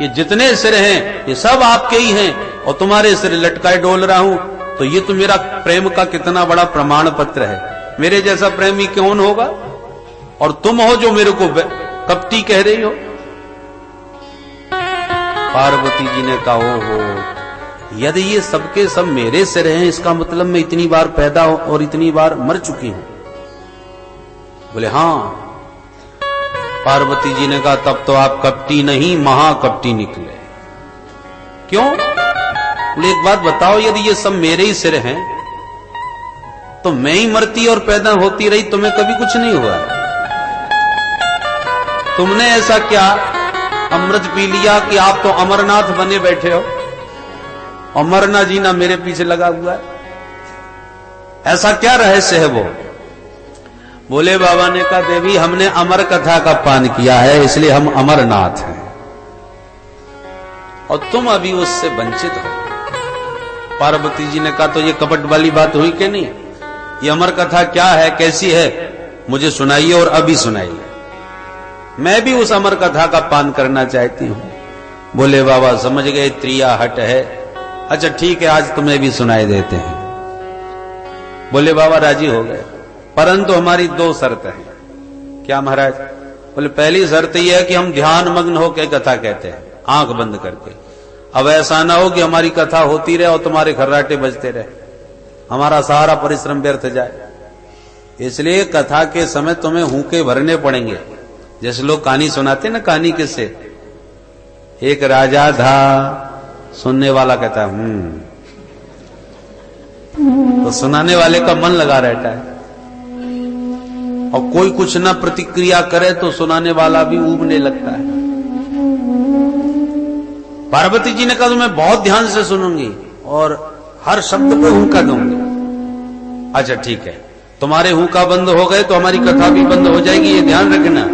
ये जितने सिर हैं ये सब आपके ही हैं और तुम्हारे सिर लटकाए डोल रहा हूं, तो ये तो मेरा प्रेम का कितना बड़ा प्रमाण पत्र है। मेरे जैसा प्रेमी कौन होगा? और तुम हो जो मेरे को कपटी कह रही हो। पार्वती जी ने कहा हो यदि ये सबके सब मेरे सिर हैं, इसका मतलब मैं इतनी बार पैदा हो और इतनी बार मर चुकी हूं। बोले हाँ। पार्वती जी ने कहा तब तो आप कपटी नहीं महाकपटी निकले। क्यों? बोले एक बात बताओ, यदि ये सब मेरे ही सिर हैं तो मैं ही मरती और पैदा होती रही, तुम्हें कभी कुछ नहीं हुआ? तुमने ऐसा क्या अमृत पी लिया कि आप तो अमरनाथ बने बैठे हो और मरना जीना मेरे पीछे लगा हुआ है? ऐसा क्या रहस्य है वो? बोले बाबा ने कहा देवी हमने अमर कथा का पान किया है इसलिए हम अमरनाथ हैं और तुम अभी उससे वंचित हो। पार्वती जी ने कहा तो ये कपट वाली बात हुई कि नहीं? ये अमर कथा क्या है, कैसी है, मुझे सुनाइए और अभी सुनाइए, मैं भी उस अमर कथा का पान करना चाहती हूं। बोले बाबा समझ गए त्रिया हट है, अच्छा ठीक है आज तुम्हें भी सुनाई देते हैं। बोले बाबा राजी हो गए, परंतु हमारी 2 शर्त है। क्या महाराज? बोले पहली शर्त यह है कि हम ध्यान मग्न होकर कथा कहते हैं आंख बंद करके। अब ऐसा ना हो कि हमारी कथा होती रहे और तुम्हारे खर्राटे बजते रहे, हमारा सारा परिश्रम व्यर्थ जाए। इसलिए कथा के समय तुम्हें हुंके भरने पड़ेंगे, जैसे लोग कहानी सुनाते ना, कहानी किससे? एक राजा था, सुनने वाला कहता है तो सुनाने वाले का मन लगा रहता है, और कोई कुछ ना प्रतिक्रिया करे तो सुनाने वाला भी ऊबने लगता है। पार्वती जी ने कहा तो मैं बहुत ध्यान से सुनूंगी और हर शब्द पे हुंका दूंगी। अच्छा ठीक है, तुम्हारे हुंका बंद हो गए तो हमारी कथा भी बंद हो जाएगी, ये ध्यान रखना।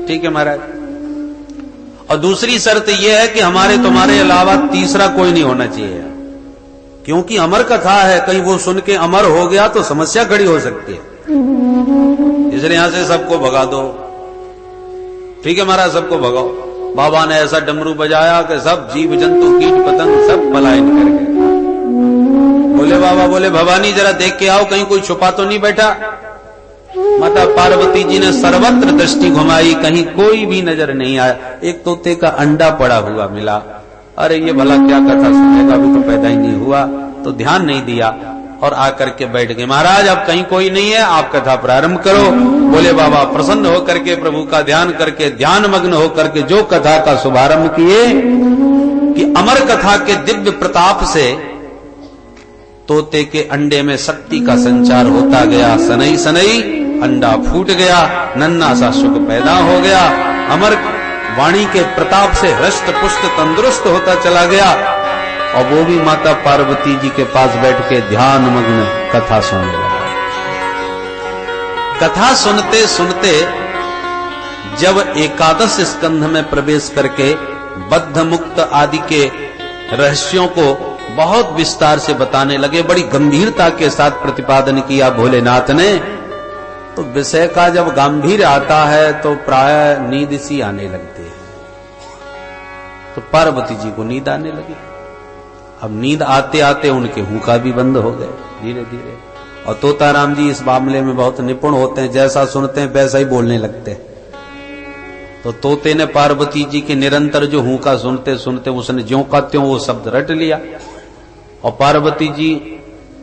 ठीक है महाराज। और दूसरी शर्त यह है कि हमारे तुम्हारे अलावा तीसरा कोई नहीं होना चाहिए, क्योंकि अमर कथा है, कहीं वो सुन के अमर हो गया तो समस्या खड़ी हो सकती है, इसलिए यहां से सबको भगा दो। ठीक है महाराज, सबको भगाओ। बाबा ने ऐसा डमरू बजाया कि सब जीव जंतु कीट पतंग सब पलायन कर गए। बोले बाबा, बोले भवानी जरा देख के आओ कहीं कोई छुपा तो नहीं बैठा। माता पार्वती जी ने सर्वत्र दृष्टि घुमाई, कहीं कोई भी नजर नहीं आया। एक तोते का अंडा पड़ा हुआ मिला, अरे ये भला क्या कथा सुनेगा, अभी तो पैदा ही नहीं हुआ, तो ध्यान नहीं दिया और आकर के बैठ गए। महाराज अब कहीं कोई नहीं है, आप कथा प्रारंभ करो। बोले बाबा प्रसन्न होकर के प्रभु का ध्यान करके ध्यान मग्न होकर के जो कथा का शुभारंभ किए कि अमर कथा के दिव्य प्रताप से तोते के अंडे में शक्ति का संचार होता गया। सनई सनई अंडा फूट गया, नन्ना सा सुख पैदा हो गया। अमर वाणी के प्रताप से हृष्ट पुष्ट तंदुरुस्त होता चला गया। और वो भी माता पार्वती जी के पास बैठ के ध्यान मग्न कथा सुनने लगा। कथा सुनते सुनते जब एकादश स्कंध में प्रवेश करके बद्ध मुक्त आदि के रहस्यों को बहुत विस्तार से बताने लगे, बड़ी गंभीरता के साथ प्रतिपादन किया भोलेनाथ ने, तो विषय का जब गंभीर आता है तो प्राय नींद सी आने लगती है। तो पार्वती जी को नींद आने लगी। अब नींद आते आते उनके हुक्का भी बंद हो गए धीरे धीरे। और तोताराम जी इस मामले में बहुत निपुण होते हैं, जैसा सुनते हैं वैसा ही बोलने लगते हैं। तो तोते ने पार्वती जी के निरंतर जो हुक्का सुनते सुनते उसने ज्यों का त्यों वो शब्द रट लिया, और पार्वती जी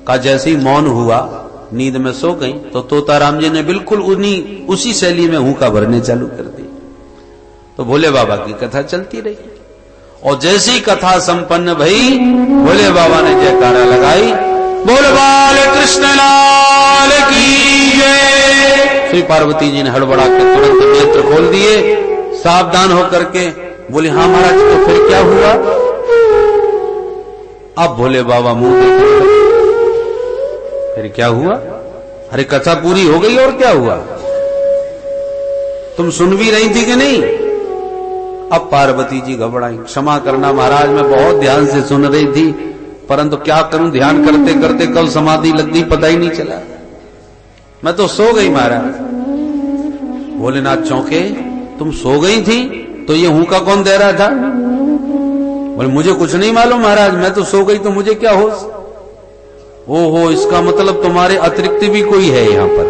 का जैसे ही मौन हुआ, नींद में सो गई, तो तोताराम जी ने बिल्कुल उसी शैली में हुक्का भरने चालू कर दी। तो भोले बाबा की कथा चलती रही, और जैसी कथा संपन्न भई, भोले बाबा ने जयकारा लगाई, बोल बाल कृष्ण लाल की जय। श्री पार्वती जी ने हड़बड़ा के तुरंत नेत्र खोल दिए, सावधान होकर के बोले, हाँ महाराज, तो फिर क्या हुआ? अब भोले बाबा मुंह देखे, फिर क्या हुआ? अरे कथा पूरी हो गई और क्या हुआ? तुम सुन भी रही थी कि नहीं? अब पार्वती जी घबराई, क्षमा करना महाराज, मैं बहुत ध्यान से सुन रही थी, परंतु क्या करूं, ध्यान करते करते कब समाधि लग गई पता ही नहीं चला, मैं तो सो गई महाराज। भोलेनाथ चौंके, तुम सो गई थी? तो ये हुक्का कौन दे रहा था? बोले, मुझे कुछ नहीं मालूम महाराज, मैं तो सो गई, तो मुझे क्या होश? ओहो, इसका मतलब तुम्हारे अतिरिक्त भी कोई है यहाँ पर,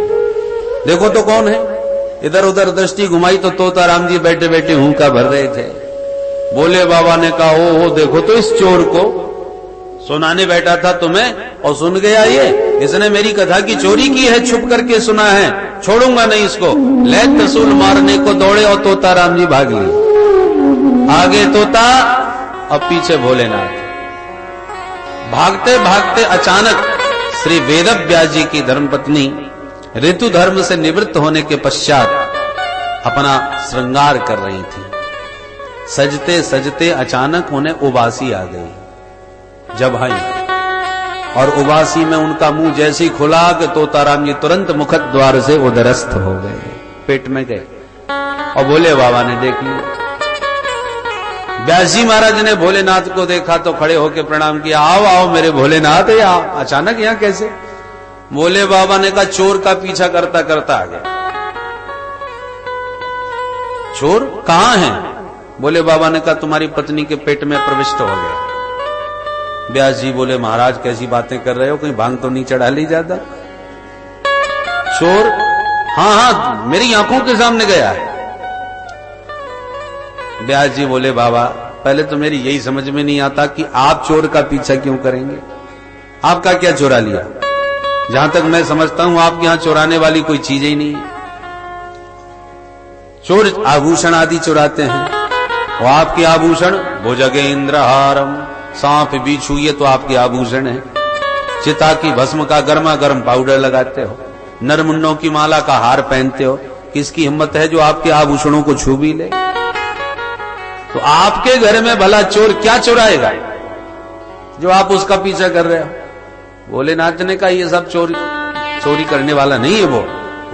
देखो तो कौन है। इधर उधर दृष्टि घुमाई तो तोताराम जी बैठे बैठे हुक्का भर रहे थे। भोले बाबा ने कहा, ओहो देखो तो इस चोर को, सुनाने बैठा था तुम्हें और सुन गया ये, इसने मेरी कथा की चोरी की है, छुप करके सुना है, छोड़ूंगा नहीं इसको। ले त्रिशूल मारने को दौड़े और तोताराम जी भाग लिए, आगे तोता और पीछे भोलेनाथ। भागते भागते अचानक श्री वेदव्यास जी की धर्मपत्नी ऋतु धर्म से निवृत्त होने के पश्चात अपना श्रृंगार कर रही थी। सजते सजते अचानक उन्हें उबासी आ गई जब आई, और उबासी में उनका मुंह जैसे ही खुला कि तोताराम जी तुरंत मुखद द्वार से उदरस्थ हो गए, पेट में गए, और भोले बाबा ने देख लिया। व्यास जी महाराज ने भोलेनाथ को देखा तो खड़े होकर प्रणाम किया, आओ आओ मेरे भोलेनाथ, या अचानक यहां कैसे? भोले बाबा ने कहा, चोर का पीछा करता करता आ गया। चोर कहां है? भोले बाबा ने कहा, तुम्हारी पत्नी के पेट में प्रविष्ट हो गया। व्यास जी बोले, महाराज कैसी बातें कर रहे हो, कहीं भांग तो नहीं चढ़ा ली ज्यादा? चोर? हाँ हाँ, मेरी आंखों के सामने गया है। व्यास जी बोले, बाबा पहले तो मेरी यही समझ में नहीं आता कि आप चोर का पीछा क्यों करेंगे, आपका क्या चुरा लिया? जहां तक मैं समझता हूं आपके यहां चुराने वाली कोई चीज ही नहीं है। चोर आभूषण आदि चुराते हैं, और आपके आभूषण भुजगेंद्रहारम, सांप बिच्छू, ये तो आपके आभूषण है। चिता की भस्म का गर्मा गर्म पाउडर लगाते हो, नरमुंडों की माला का हार पहनते हो, किसकी हिम्मत है जो आपके आभूषणों को छू भी ले? तो आपके घर में भला चोर क्या चुराएगा जो आप उसका पीछा कर रहे हो? भोलेनाथ ने कहा, ये सब चोरी करने वाला नहीं है वो,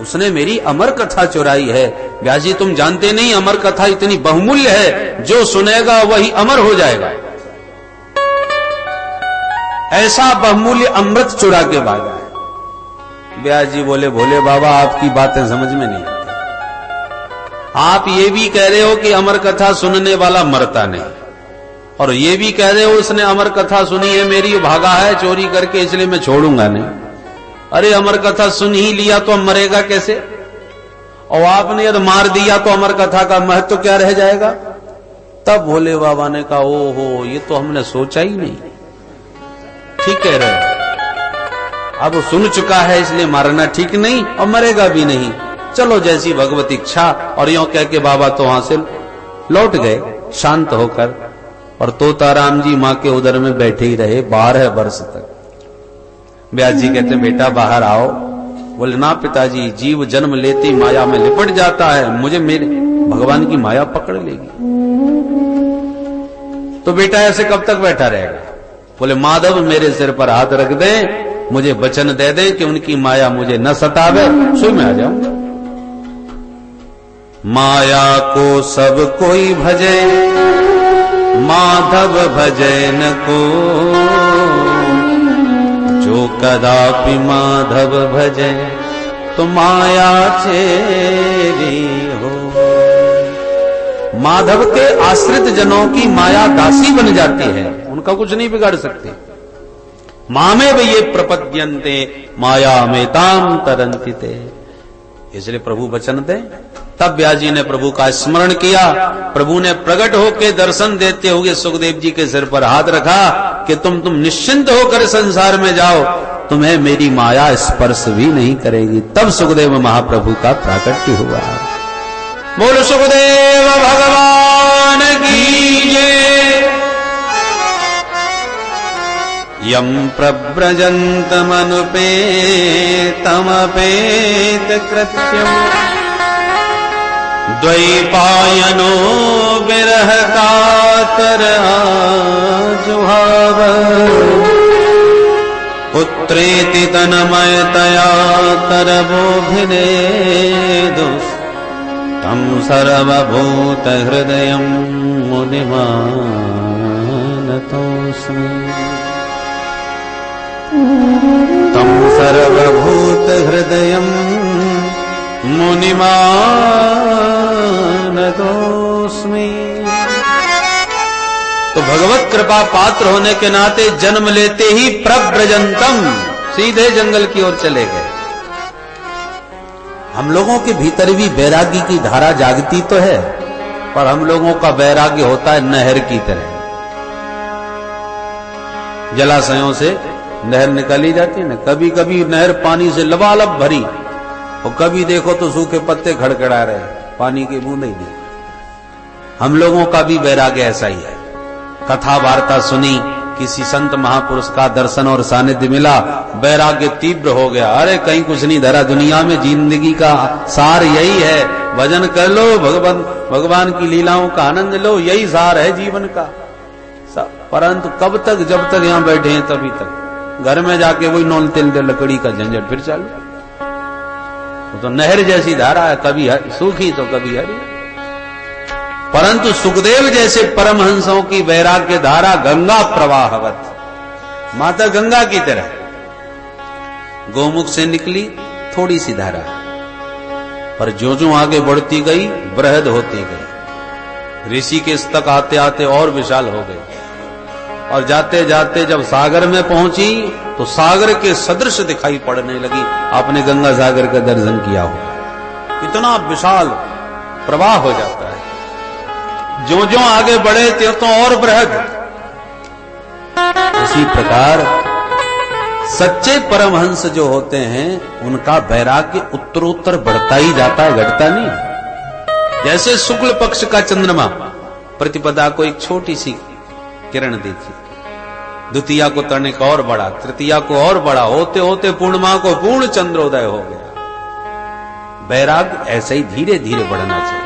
उसने मेरी अमर कथा चुराई है। व्यास जी तुम जानते नहीं, अमर कथा इतनी बहुमूल्य है, जो सुनेगा वही अमर हो जाएगा। ऐसा बहुमूल्य अमृत चुरा के भागा है। व्यास जी बोले, भोले बाबा आपकी बातें समझ में नहीं आती। आप ये भी कह रहे हो कि अमर कथा सुनने वाला मरता नहीं, और ये भी कह रहे हो उसने अमर कथा सुनी है मेरी, भागा है चोरी करके, इसलिए मैं छोड़ूंगा नहीं। अरे अमर कथा सुन ही लिया तो मरेगा कैसे? और आपने यदि मार दिया तो अमर कथा का महत्व क्या रह जाएगा? तब भोले बाबा ने कहा, ओहो ये तो हमने सोचा ही नहीं। ठीक कह रहे हो, अब सुन चुका है इसलिए मारना ठीक नहीं, और मरेगा भी नहीं, चलो जैसी भगवत इच्छा। और यूं कह के बाबा तो वहां से लौट गए शांत होकर, और तोताराम जी मां के उदर में बैठे ही रहे 12 वर्ष तक। व्यास जी कहते, बेटा बाहर आओ। बोले, ना पिताजी, जीव जन्म लेती माया में लिपट जाता है, मुझे मेरे भगवान की माया पकड़ लेगी। तो बेटा ऐसे कब तक बैठा रहेगा? बोले माधव मेरे सिर पर हाथ रख दे, मुझे वचन दे दे कि उनकी माया मुझे न सतावे, सो मैं आ जाऊं। माया को सब कोई भजे, माधव भजे न को, जो कदापि माधव भजे तो माया चेरी हो। माधव के आश्रित जनों की माया दासी बन जाती है, उनका कुछ नहीं बिगाड़ सकती। मामे वे ये प्रपद्यन्ते माया में ताम तरंतिते, इसलिए प्रभु वचन दे। तब व्यास जी ने प्रभु का स्मरण किया। प्रभु ने प्रकट होकर दर्शन देते हुए सुखदेव जी के सिर पर हाथ रखा कि तुम निश्चिंत होकर संसार में जाओ, तुम्हें मेरी माया स्पर्श भी नहीं करेगी। तब सुखदेव महाप्रभु का प्राकट्य हुआ। बोल सुखदेव भगवान की जय। यम प्रव्रजन्तमनुपेतमपेत कृत्यम्, द्वैपायनो विरह कातर जुहाव, पुत्रेति तन्मयतया तरवोभिनेदुस्, तं सर्वभूत हृदयं मुनिमानतोऽस्मि। तं सर्वभूत हृदयं मुनिमानतोऽस्मि। तो भगवत कृपा पात्र होने के नाते जन्म लेते ही प्रव्रजंतम, सीधे जंगल की ओर चले गए। हम लोगों के भीतर भी वैराग्य की धारा जागती तो है, पर हम लोगों का वैराग्य होता है नहर की तरह। जलाशयों से नहर निकाली जाती है ना, कभी कभी नहर पानी से लबालब भरी, और कभी देखो तो सूखे पत्ते खड़खड़ा रहे, पानी की बूंद ही नहीं। हम लोगों का भी वैराग्य ऐसा ही है। कथा वार्ता सुनी, किसी संत महापुरुष का दर्शन और सानिध्य मिला, वैराग्य तीव्र हो गया। अरे कहीं कुछ नहीं धरा दुनिया में, जिंदगी का सार यही है, भजन कर लो, भगवान की लीलाओं का आनंद लो, यही सार है जीवन का। परंतु कब तक, जब तक यहां बैठे हैं तभी तक। घर में जाके वही नॉन तेल लकड़ी का झंझट फिर चालू। तो नहर जैसी धारा है, कभी सूखी तो कभी हरी। परंतु सुखदेव जैसे परमहंसों की वैराग्य धारा गंगा प्रवाहवत, माता गंगा की तरह गोमुख से निकली थोड़ी सी धारा, पर जो आगे बढ़ती गई बृहद होती गई। ऋषिकेश तक आते आते और विशाल हो गई, और जाते जाते जब सागर में पहुंची तो सागर के सदृश दिखाई पड़ने लगी। आपने गंगा सागर का दर्शन किया होगा, इतना विशाल प्रवाह हो जाता है। जो आगे बढ़े तो और बृहद। इसी प्रकार सच्चे परमहंस जो होते हैं उनका वैराग्य उत्तरोत्तर बढ़ता ही जाता है, घटता नहीं। जैसे शुक्ल पक्ष का चंद्रमा, प्रतिपदा को एक छोटी सी किरण दी थी, द्वितीया को तनिक और बढ़ा, तृतीया को और बढ़ा, होते होते पूर्णिमा को पूर्ण चंद्रोदय हो गया। वैराग्य ऐसे ही धीरे धीरे बढ़ना चाहिए।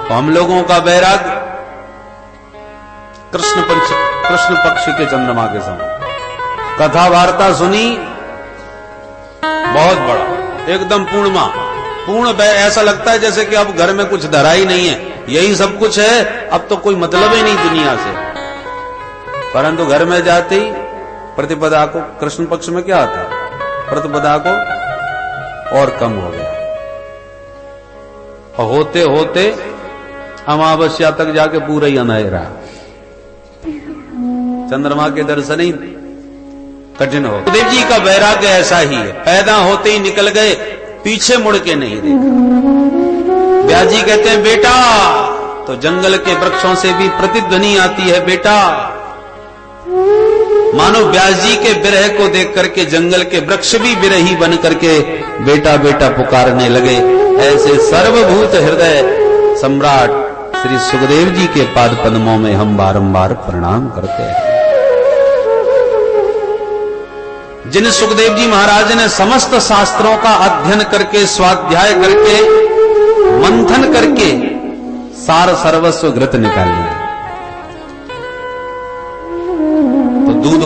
तो हम लोगों का वैराग्य कृष्ण पक्ष के चंद्रमा के समान। कथा वार्ता सुनी, बहुत बड़ा, एकदम पूर्णिमा, पूर्ण, ऐसा लगता है जैसे कि अब घर में कुछ धरा ही नहीं है, यही सब कुछ है, अब तो कोई मतलब ही नहीं दुनिया से। परंतु घर में जाते ही प्रतिपदा को, कृष्ण पक्ष में क्या आता है, प्रतिपदा को और कम हो गया, और होते होते अमावस्या तक जाके पूरा ही अंधेरा, चंद्रमा के दर्शन ही कठिन हो। सुखदेव जी का वैराग्य ऐसा ही है, पैदा होते ही निकल गए, पीछे मुड़ के नहीं देखा। व्यास जी कहते हैं बेटा, तो जंगल के वृक्षों से भी प्रतिध्वनि आती है बेटा। मानो व्यास जी के विरह को देख करके जंगल के वृक्ष भी विरही बन करके बेटा बेटा पुकारने लगे। ऐसे सर्वभूत हृदय सम्राट श्री सुखदेव जी के पाद पद्मों में हम बारंबार प्रणाम करते हैं। जिन सुखदेव जी महाराज ने समस्त शास्त्रों का अध्ययन करके, स्वाध्याय करके, मंथन करके सार सर्वस्व घृत निकाल लिया।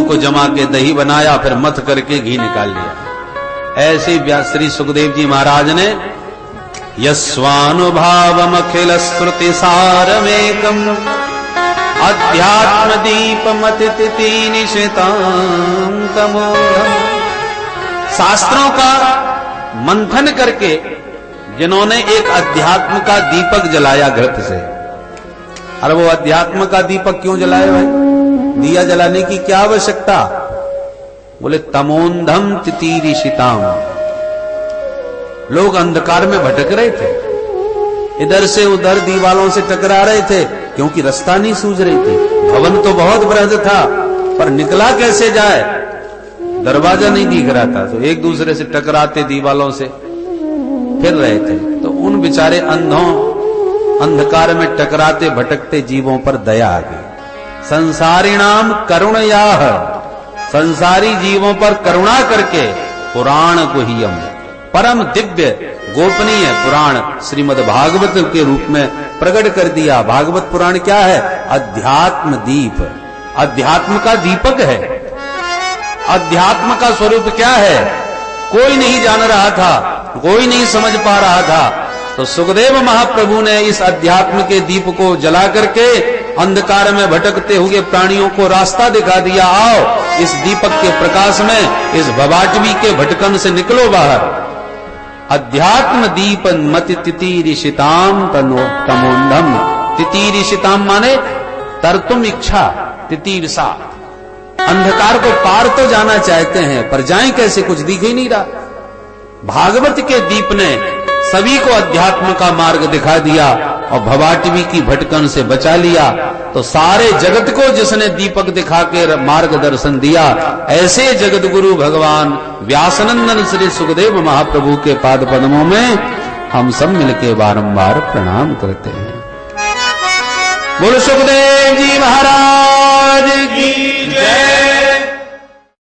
को जमा के दही बनाया, फिर मथ करके घी निकाल लिया। ऐसे श्री सुखदेव जी महाराज ने यस्वानुभावमखिल श्रुति सारमेकम अध्यात्म दीपमतिथि निशितांतमोहम, शास्त्रों का मंथन करके जिन्होंने एक अध्यात्म का दीपक जलाया घृत से। अरे वो अध्यात्म का दीपक क्यों जलाए भाई? दिया जलाने की क्या आवश्यकता? बोले तमोंधम तितीरिशिताम, लोग अंधकार में भटक रहे थे, इधर से उधर दीवालों से टकरा रहे थे, क्योंकि रास्ता नहीं सूझ रही थी। भवन तो बहुत बृहद था, पर निकला कैसे जाए, दरवाजा नहीं दिख रहा था, तो एक दूसरे से टकराते दीवालों से फिर रहे थे। तो उन बेचारे अंधों, अंधकार में टकराते भटकते जीवों पर दया आ गई। संसारिणाम करुणयाः, संसारी जीवों पर करुणा करके पुराण गुह्यम, परम दिव्य गोपनीय पुराण श्रीमद् भागवत के रूप में प्रकट कर दिया। भागवत पुराण क्या है? अध्यात्म दीप, अध्यात्म का दीपक है। अध्यात्म का स्वरूप क्या है? कोई नहीं जान रहा था, कोई नहीं समझ पा रहा था, तो सुखदेव महाप्रभु ने इस अध्यात्म के दीप को जला करके अंधकार में भटकते हुए प्राणियों को रास्ता दिखा दिया। आओ इस दीपक के प्रकाश में, इस भवाटवी के भटकन से निकलो बाहर। अध्यात्म दीप मति तितीरिशिताम तमोंधम, तितीरिशिताम माने तरतुम इच्छा, तितीरसा, अंधकार को पार तो जाना चाहते हैं, पर जाएं कैसे, कुछ दिख ही नहीं रहा। भागवत के दीप ने सभी को अध्यात्म का मार्ग दिखा दिया और भवाटवी की भटकन से बचा लिया। तो सारे जगत को जिसने दीपक दिखा के मार्गदर्शन दिया, ऐसे जगत गुरु भगवान व्यासनंदन श्री सुखदेव महाप्रभु के पाद पद्मों में हम सब मिलके बारंबार प्रणाम करते हैं। बोलो सुखदेव जी महाराज की।